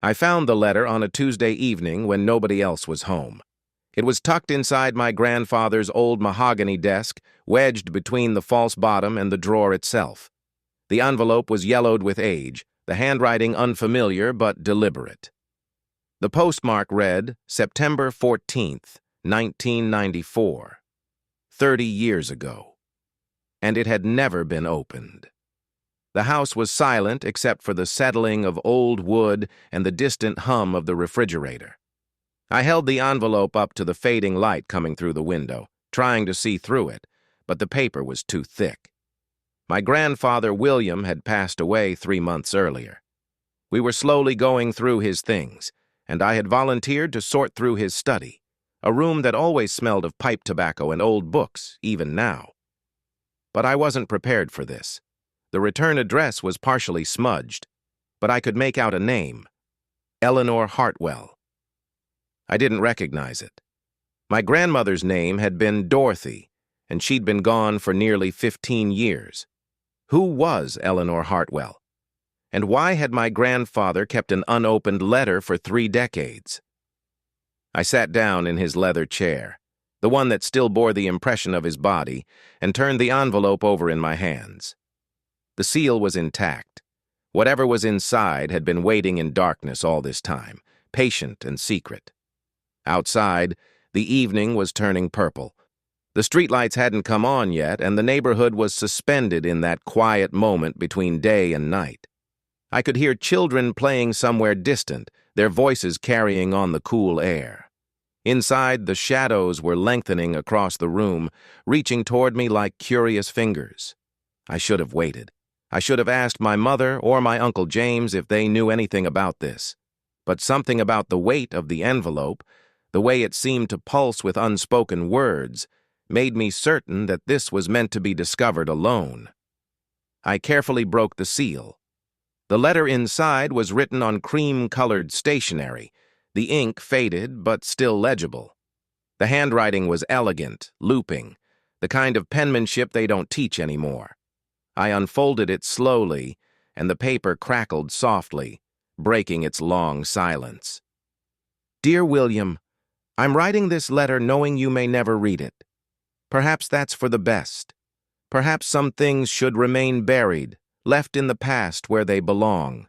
I found the letter on a Tuesday evening when nobody else was home. It was tucked inside my grandfather's old mahogany desk, wedged between the false bottom and the drawer itself. The envelope was yellowed with age, the handwriting unfamiliar but deliberate. The postmark read, September 14th, 1994. 30 years ago. And it had never been opened. The house was silent except for the settling of old wood and the distant hum of the refrigerator. I held the envelope up to the fading light coming through the window, trying to see through it, but the paper was too thick. My grandfather William had passed away 3 months earlier. We were slowly going through his things, and I had volunteered to sort through his study, a room that always smelled of pipe tobacco and old books, even now. But I wasn't prepared for this. The return address was partially smudged, but I could make out a name, Eleanor Hartwell. I didn't recognize it. My grandmother's name had been Dorothy, and she'd been gone for nearly 15 years. Who was Eleanor Hartwell? And why had my grandfather kept an unopened letter for 3 decades? I sat down in his leather chair, the one that still bore the impression of his body, and turned the envelope over in my hands. The seal was intact. Whatever was inside had been waiting in darkness all this time, patient and secret. Outside, the evening was turning purple. The streetlights hadn't come on yet, and the neighborhood was suspended in that quiet moment between day and night. I could hear children playing somewhere distant, their voices carrying on the cool air. Inside, the shadows were lengthening across the room, reaching toward me like curious fingers. I should have waited. I should have asked my mother or my Uncle James if they knew anything about this. But something about the weight of the envelope, the way it seemed to pulse with unspoken words, made me certain that this was meant to be discovered alone. I carefully broke the seal. The letter inside was written on cream-colored stationery, the ink faded but still legible. The handwriting was elegant, looping, the kind of penmanship they don't teach anymore. I unfolded it slowly, and the paper crackled softly, breaking its long silence. Dear William, I'm writing this letter knowing you may never read it. Perhaps that's for the best. Perhaps some things should remain buried, left in the past where they belong.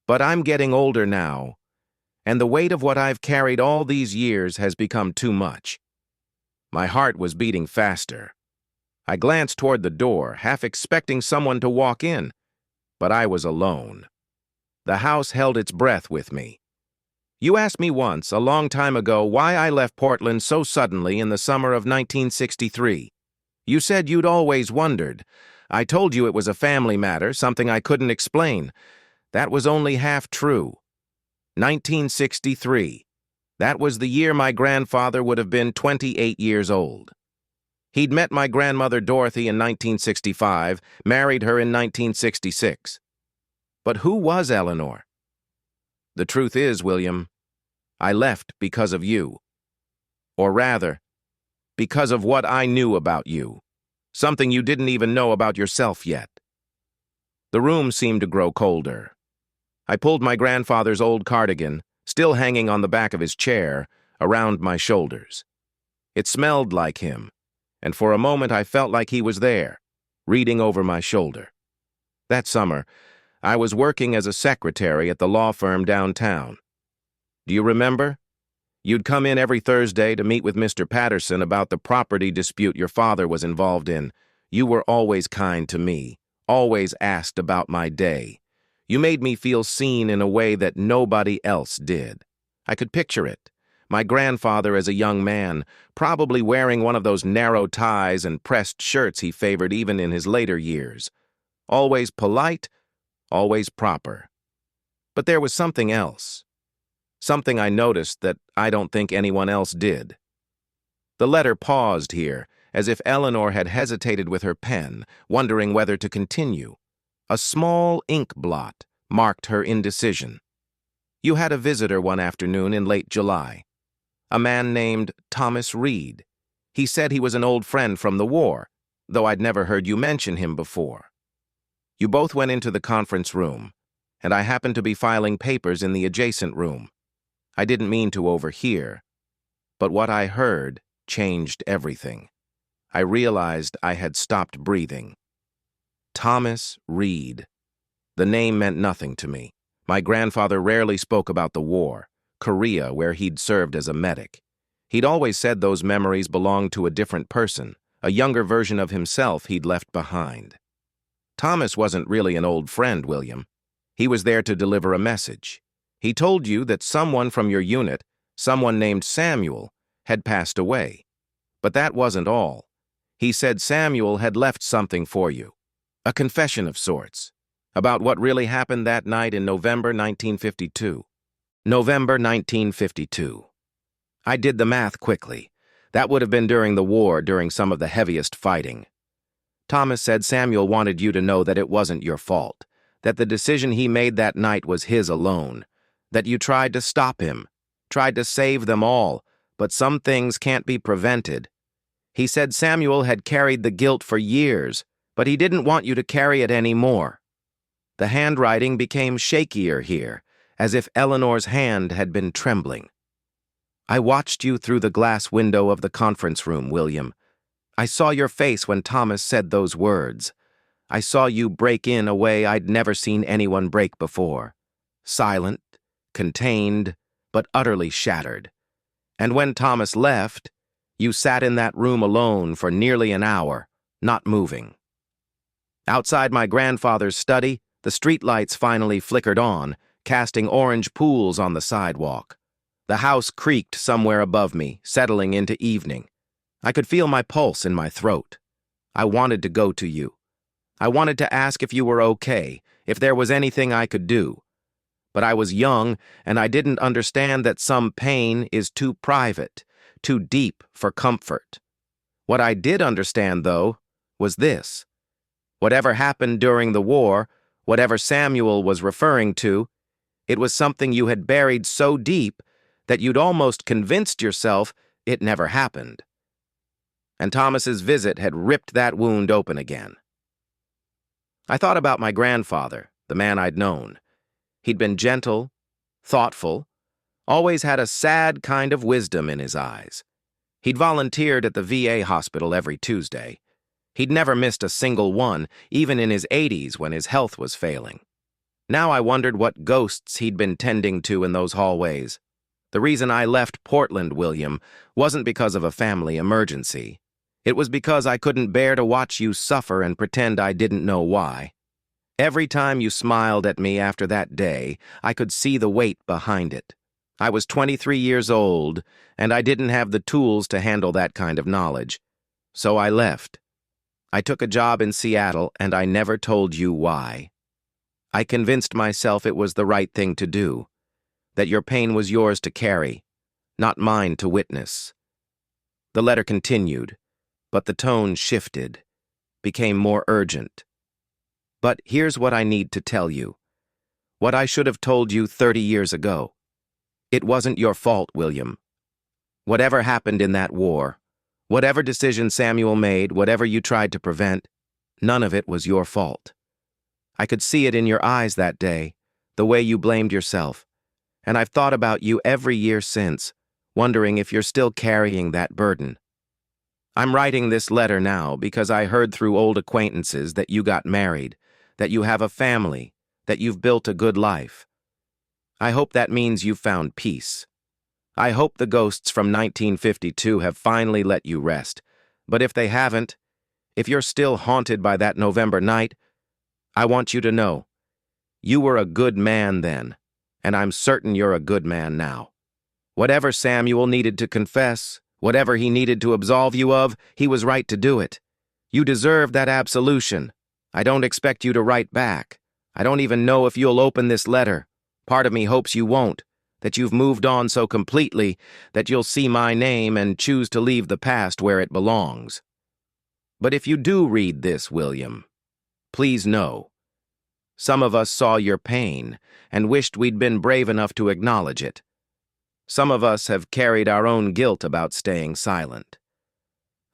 But I'm getting older now, and the weight of what I've carried all these years has become too much. My heart was beating faster. I glanced toward the door, half expecting someone to walk in, but I was alone. The house held its breath with me. You asked me once, a long time ago, why I left Portland so suddenly in the summer of 1963. You said you'd always wondered. I told you it was a family matter, something I couldn't explain. That was only half true. 1963. That was the year my grandfather would have been 28 years old. He'd met my grandmother Dorothy in 1965, married her in 1966. But who was Eleanor? The truth is, William, I left because of you. Or rather, because of what I knew about you. Something you didn't even know about yourself yet. The room seemed to grow colder. I pulled my grandfather's old cardigan, still hanging on the back of his chair, around my shoulders. It smelled like him, and for a moment I felt like he was there, reading over my shoulder. That summer, I was working as a secretary at the law firm downtown. Do you remember? You'd come in every Thursday to meet with Mr. Patterson about the property dispute your father was involved in. You were always kind to me, always asked about my day. You made me feel seen in a way that nobody else did. I could picture it. My grandfather as a young man, probably wearing one of those narrow ties and pressed shirts he favored even in his later years. Always polite, always proper. But there was something else. Something I noticed that I don't think anyone else did. The letter paused here, as if Eleanor had hesitated with her pen, wondering whether to continue. A small ink blot marked her indecision. You had a visitor one afternoon in late July. A man named Thomas Reed. He said he was an old friend from the war, though I'd never heard you mention him before. You both went into the conference room, and I happened to be filing papers in the adjacent room. I didn't mean to overhear, but what I heard changed everything. I realized I had stopped breathing. Thomas Reed. The name meant nothing to me. My grandfather rarely spoke about the war, Korea, where he'd served as a medic. He'd always said those memories belonged to a different person, a younger version of himself he'd left behind. Thomas wasn't really an old friend, William. He was there to deliver a message. He told you that someone from your unit, someone named Samuel, had passed away. But that wasn't all. He said Samuel had left something for you. A confession of sorts, about what really happened that night in November 1952. November 1952. I did the math quickly. That would have been during the war, during some of the heaviest fighting. Thomas said Samuel wanted you to know that it wasn't your fault, that the decision he made that night was his alone, that you tried to stop him, tried to save them all, but some things can't be prevented. He said Samuel had carried the guilt for years, but he didn't want you to carry it anymore. The handwriting became shakier here, as if Eleanor's hand had been trembling. I watched you through the glass window of the conference room, William. I saw your face when Thomas said those words. I saw you break in a way I'd never seen anyone break before. Silent, contained, but utterly shattered. And when Thomas left, you sat in that room alone for nearly an hour, not moving. Outside my grandfather's study, the streetlights finally flickered on, casting orange pools on the sidewalk. The house creaked somewhere above me, settling into evening. I could feel my pulse in my throat. I wanted to go to you. I wanted to ask if you were okay, if there was anything I could do. But I was young, and I didn't understand that some pain is too private, too deep for comfort. What I did understand, though, was this. Whatever happened during the war, whatever Samuel was referring to, it was something you had buried so deep that you'd almost convinced yourself it never happened. And Thomas's visit had ripped that wound open again. I thought about my grandfather, the man I'd known. He'd been gentle, thoughtful, always had a sad kind of wisdom in his eyes. He'd volunteered at the VA hospital every Tuesday. He'd never missed a single one, even in his 80s when his health was failing. Now I wondered what ghosts he'd been tending to in those hallways. The reason I left Portland, William, wasn't because of a family emergency. It was because I couldn't bear to watch you suffer and pretend I didn't know why. Every time you smiled at me after that day, I could see the weight behind it. I was 23 years old, and I didn't have the tools to handle that kind of knowledge. So I left. I took a job in Seattle, and I never told you why. I convinced myself it was the right thing to do, that your pain was yours to carry, not mine to witness. The letter continued, but the tone shifted, became more urgent. But here's what I need to tell you. What I should have told you 30 years ago. It wasn't your fault, William. Whatever happened in that war, whatever decision Samuel made, whatever you tried to prevent, none of it was your fault. I could see it in your eyes that day, the way you blamed yourself. And I've thought about you every year since, wondering if you're still carrying that burden. I'm writing this letter now because I heard through old acquaintances that you got married, that you have a family, that you've built a good life. I hope that means you've found peace. I hope the ghosts from 1952 have finally let you rest, but if they haven't, if you're still haunted by that November night, I want you to know, you were a good man then, and I'm certain you're a good man now. Whatever Samuel needed to confess, whatever he needed to absolve you of, he was right to do it. You deserve that absolution. I don't expect you to write back. I don't even know if you'll open this letter. Part of me hopes you won't, that you've moved on so completely that you'll see my name and choose to leave the past where it belongs. But if you do read this, William, please know, some of us saw your pain and wished we'd been brave enough to acknowledge it. Some of us have carried our own guilt about staying silent.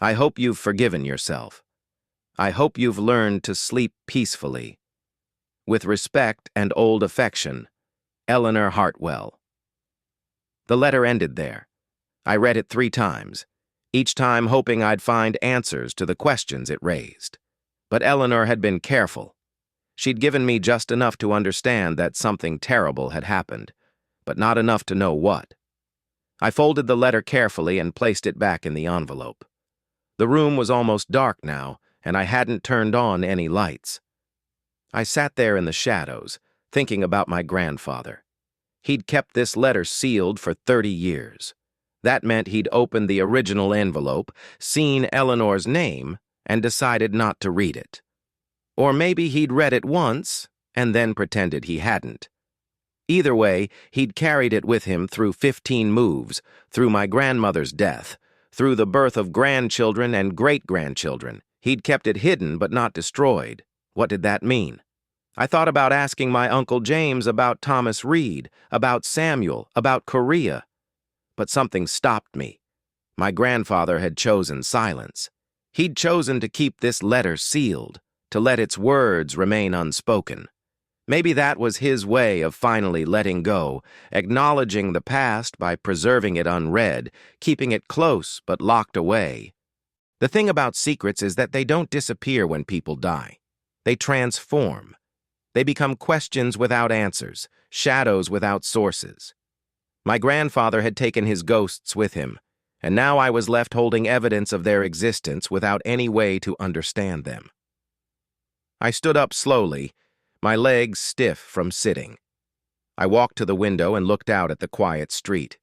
I hope you've forgiven yourself. I hope you've learned to sleep peacefully. With respect and old affection, Eleanor Hartwell. The letter ended there. I read it 3 times, each time hoping I'd find answers to the questions it raised. But Eleanor had been careful. She'd given me just enough to understand that something terrible had happened, but not enough to know what. I folded the letter carefully and placed it back in the envelope. The room was almost dark now, and I hadn't turned on any lights. I sat there in the shadows, thinking about my grandfather. He'd kept this letter sealed for 30 years. That meant he'd opened the original envelope, seen Eleanor's name, and decided not to read it. Or maybe he'd read it once, and then pretended he hadn't. Either way, he'd carried it with him through 15 moves, through my grandmother's death, through the birth of grandchildren and great-grandchildren. He'd kept it hidden but not destroyed. What did that mean? I thought about asking my Uncle James about Thomas Reed, about Samuel, about Korea. But something stopped me. My grandfather had chosen silence. He'd chosen to keep this letter sealed, to let its words remain unspoken. Maybe that was his way of finally letting go, acknowledging the past by preserving it unread, keeping it close but locked away. The thing about secrets is that they don't disappear when people die. They transform. They become questions without answers, shadows without sources. My grandfather had taken his ghosts with him, and now I was left holding evidence of their existence without any way to understand them. I stood up slowly, my legs stiff from sitting. I walked to the window and looked out at the quiet street.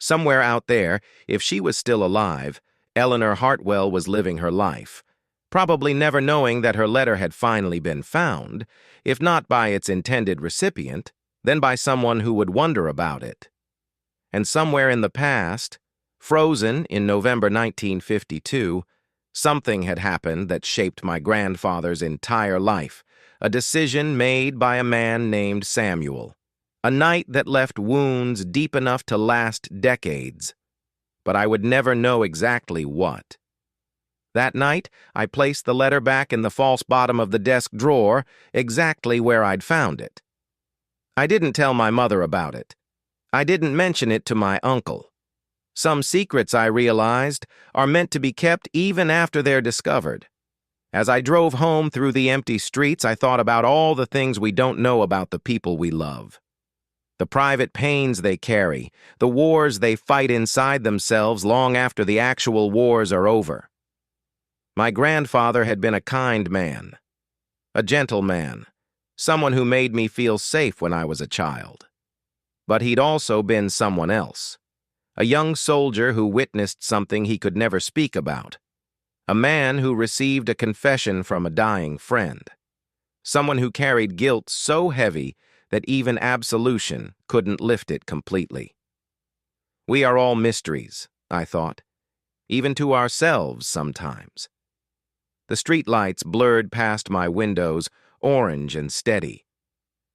Somewhere out there, if she was still alive, Eleanor Hartwell was living her life, probably never knowing that her letter had finally been found, if not by its intended recipient, then by someone who would wonder about it. And somewhere in the past, frozen in November 1952, something had happened that shaped my grandfather's entire life, a decision made by a man named Samuel, a night that left wounds deep enough to last decades, but I would never know exactly what. That night, I placed the letter back in the false bottom of the desk drawer, exactly where I'd found it. I didn't tell my mother about it. I didn't mention it to my uncle. Some secrets, I realized, are meant to be kept even after they're discovered. As I drove home through the empty streets, I thought about all the things we don't know about the people we love. The private pains they carry, the wars they fight inside themselves long after the actual wars are over. My grandfather had been a kind man, a gentle man, someone who made me feel safe when I was a child. But he'd also been someone else, a young soldier who witnessed something he could never speak about, a man who received a confession from a dying friend, someone who carried guilt so heavy that even absolution couldn't lift it completely. We are all mysteries, I thought, even to ourselves sometimes. The streetlights blurred past my windows, orange and steady.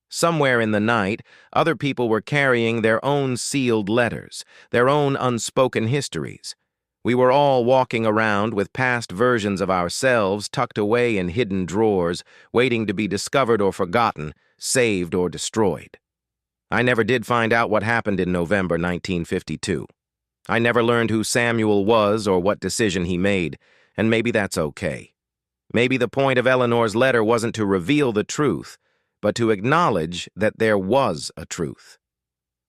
Somewhere in the night, other people were carrying their own sealed letters, their own unspoken histories. We were all walking around with past versions of ourselves tucked away in hidden drawers, waiting to be discovered or forgotten, saved or destroyed. I never did find out what happened in November 1952. I never learned who Samuel was or what decision he made, and maybe that's okay. Maybe the point of Eleanor's letter wasn't to reveal the truth, but to acknowledge that there was a truth.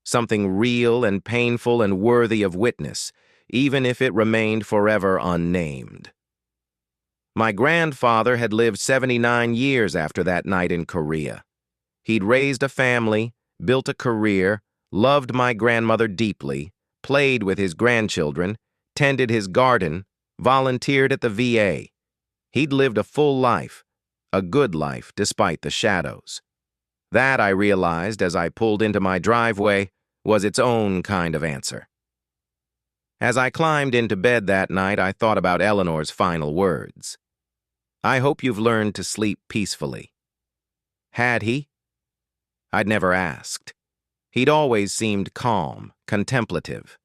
Something real and painful and worthy of witness, even if it remained forever unnamed. My grandfather had lived 79 years after that night in Korea. He'd raised a family, built a career, loved my grandmother deeply, played with his grandchildren, tended his garden, volunteered at the VA. He'd lived a full life, a good life despite the shadows. That, I realized as I pulled into my driveway, was its own kind of answer. As I climbed into bed that night, I thought about Eleanor's final words. I hope you've learned to sleep peacefully. Had he? I'd never asked. He'd always seemed calm, contemplative.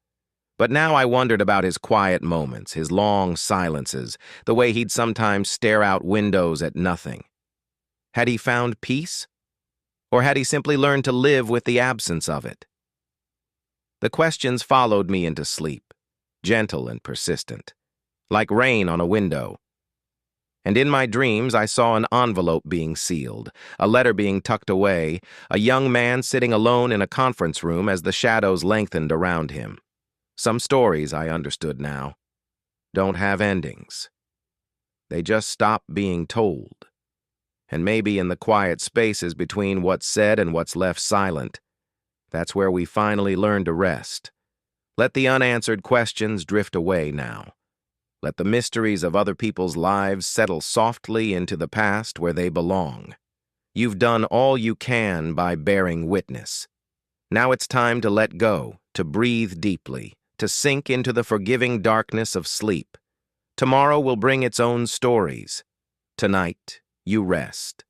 But now I wondered about his quiet moments, his long silences, the way he'd sometimes stare out windows at nothing. Had he found peace? Or had he simply learned to live with the absence of it? The questions followed me into sleep, gentle and persistent, like rain on a window. And in my dreams, I saw an envelope being sealed, a letter being tucked away, a young man sitting alone in a conference room as the shadows lengthened around him. Some stories, I understood now, don't have endings. They just stop being told. And maybe in the quiet spaces between what's said and what's left silent, that's where we finally learn to rest. Let the unanswered questions drift away now. Let the mysteries of other people's lives settle softly into the past where they belong. You've done all you can by bearing witness. Now it's time to let go, to breathe deeply, to sink into the forgiving darkness of sleep. Tomorrow will bring its own stories. Tonight, you rest.